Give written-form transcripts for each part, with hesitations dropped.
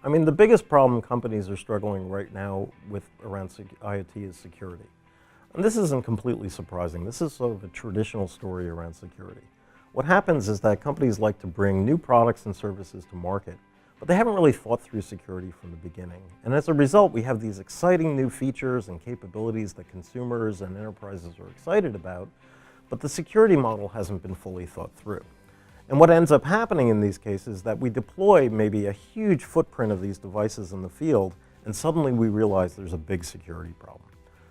I mean, the biggest problem companies are struggling right now with around IoT is security. And this isn't completely surprising. This is sort of a traditional story around security. What happens is that companies like to bring new products and services to market, but they haven't really thought through security from the beginning. And as a result, we have these exciting new features and capabilities that consumers and enterprises are excited about, but the security model hasn't been fully thought through. And what ends up happening in these cases is that we deploy maybe a huge footprint of these devices in the field, and suddenly we realize there's a big security problem.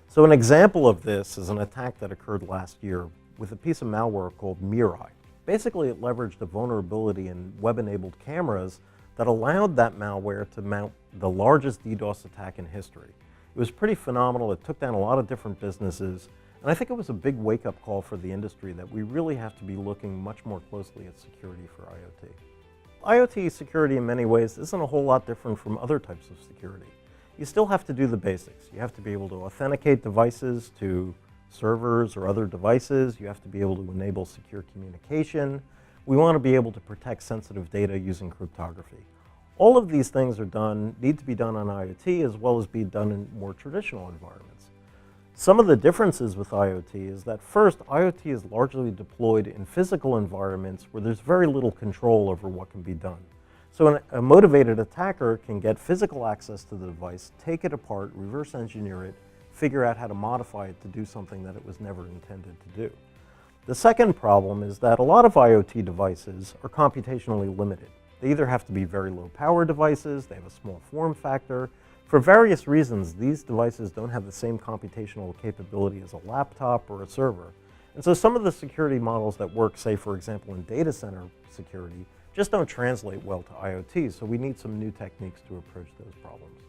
So an example of this is an attack that occurred last year with a piece of malware called Mirai. Basically, it leveraged a vulnerability in web-enabled cameras that allowed that malware to mount the largest DDoS attack in history. It was pretty phenomenal. It took down a lot of different businesses. And I think it was a big wake-up call for the industry that we really have to be looking much more closely at security for IoT. IoT security in many ways isn't a whole lot different from other types of security. You still have to do the basics. You have to be able to authenticate devices to servers or other devices. You have to be able to enable secure communication. We want to be able to protect sensitive data using cryptography. All of these things need to be done on IoT as well as be done in more traditional environments. Some of the differences with IoT is that first, IoT is largely deployed in physical environments where there's very little control over what can be done. So a motivated attacker can get physical access to the device, take it apart, reverse engineer it, figure out how to modify it to do something that it was never intended to do. The second problem is that a lot of IoT devices are computationally limited. They either have to be very low power devices, they have a small form factor. For various reasons, these devices don't have the same computational capability as a laptop or a server. And so some of the security models that work, say, for example, in data center security, just don't translate well to IoT, so we need some new techniques to approach those problems.